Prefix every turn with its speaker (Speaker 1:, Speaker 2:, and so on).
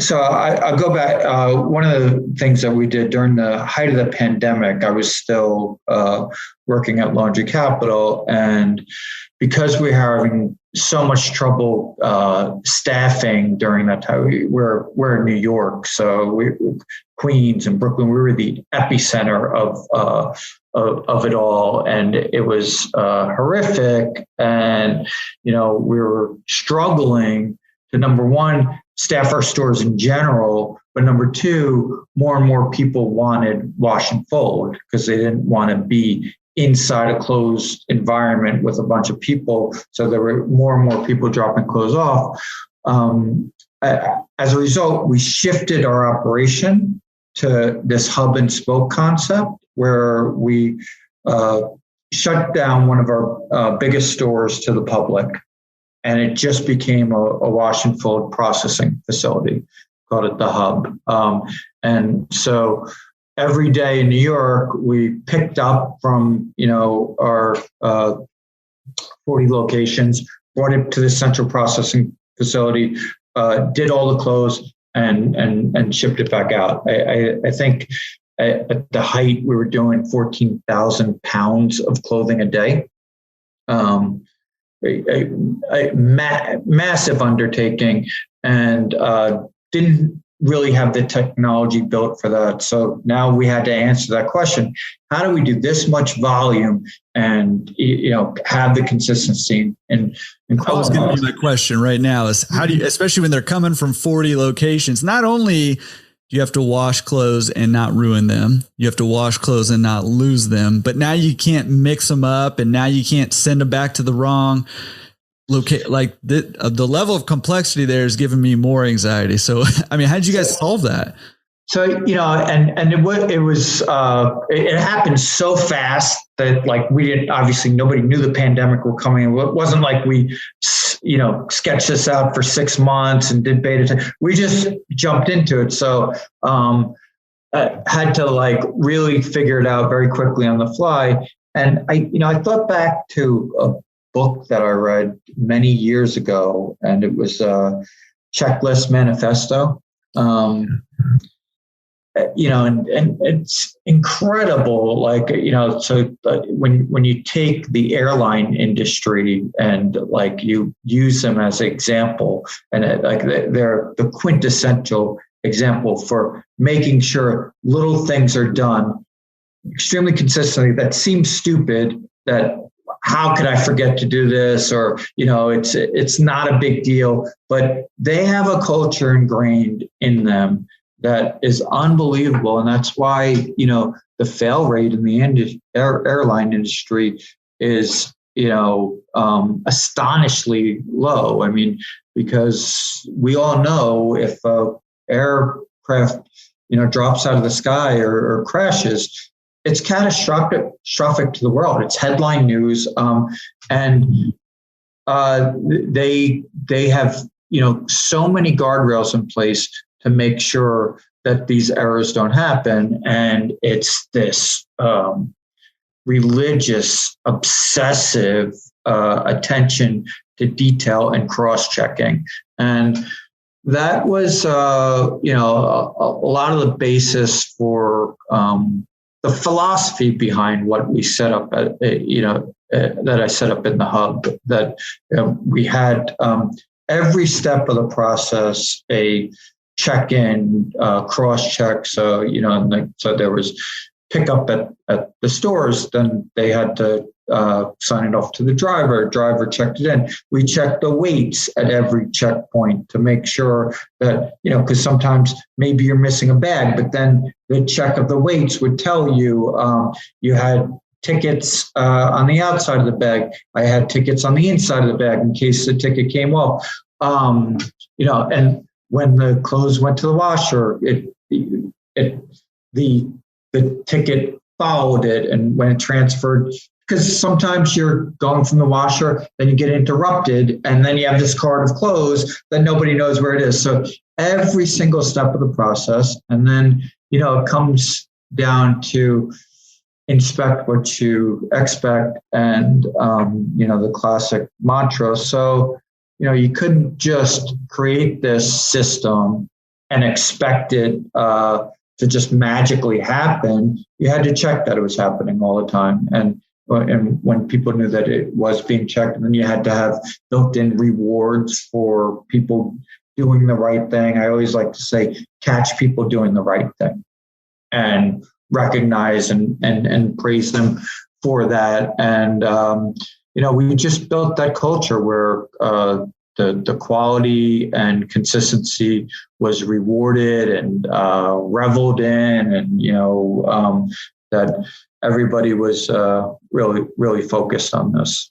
Speaker 1: So I'll go back. One of the things that we did during the height of the pandemic, I was still working at Laundry Capital, and because we were having so much trouble staffing during that time, we're in New York, so Queens and Brooklyn, we were the epicenter of it all, and it was horrific. And we were struggling to, number one, staff our stores in general, but number two, more and more people wanted wash and fold because they didn't want to be inside a closed environment with a bunch of people. So there were more and more people dropping clothes off. As a result, we shifted our operation to this hub and spoke concept, where we shut down one of our biggest stores to the public, and it just became a wash and fold processing facility. Called it the hub. And so every day in New York, we picked up from our 40 locations, brought it to the central processing facility, did all the clothes, and shipped it back out. I think at the height we were doing 14,000 pounds of clothing a day. A massive undertaking, and didn't really have the technology built for that. So now we had to answer that question: how do we do this much volume and have the consistency in
Speaker 2: I was going to be my question right now is, how do you, especially when they're coming from 40 locations, not only do you have to wash clothes and not ruin them, you have to wash clothes and not lose them, but now you can't mix them up, and now you can't send them back to the wrong locate. Like the level of complexity there is giving me more anxiety. So, I mean, how did you guys solve that?
Speaker 1: So, and it happened so fast that, like, we didn't, obviously nobody knew the pandemic were coming. It wasn't like we, sketched this out for 6 months and did beta. We just jumped into it. So, I had to really figure it out very quickly on the fly. And I thought back to a book that I read many years ago, and it was a Checklist Manifesto. And it's incredible. So when you take the airline industry and you use them as an example, and they're the quintessential example for making sure little things are done extremely consistently. That seems stupid. That how could I forget to do this? Or it's not a big deal, but they have a culture ingrained in them that is unbelievable. And that's why, the fail rate in the airline industry is, astonishingly low. I mean, because we all know if an aircraft, drops out of the sky or crashes, it's catastrophic to the world. It's headline news. And they have, so many guardrails in place to make sure that these errors don't happen. And it's this religious, obsessive attention to detail and cross-checking. And that was, a lot of the basis for the philosophy behind what we set up at, that I set up in the hub, that we had every step of the process, a check-in, cross-check. So, so there was pickup at the stores, then they had to sign it off to the driver. Driver checked it in. We checked the weights at every checkpoint to make sure that, because sometimes maybe you're missing a bag, but then the check of the weights would tell you, you had tickets on the outside of the bag. I had tickets on the inside of the bag in case the ticket came off. And when the clothes went to the washer, the ticket followed it, and when it transferred, because sometimes you're going from the washer, then you get interrupted, and then you have this cart of clothes that nobody knows where it is. So every single step of the process, and then it comes down to inspect what you expect, and the classic mantra. So you couldn't just create this system and expect it to just magically happen. You had to check that it was happening all the time. And when people knew that it was being checked, then you had to have built-in rewards for people doing the right thing. I always like to say, catch people doing the right thing and recognize and praise them for that. And, we just built that culture where the quality and consistency was rewarded and reveled in, and that everybody was really, really focused on this.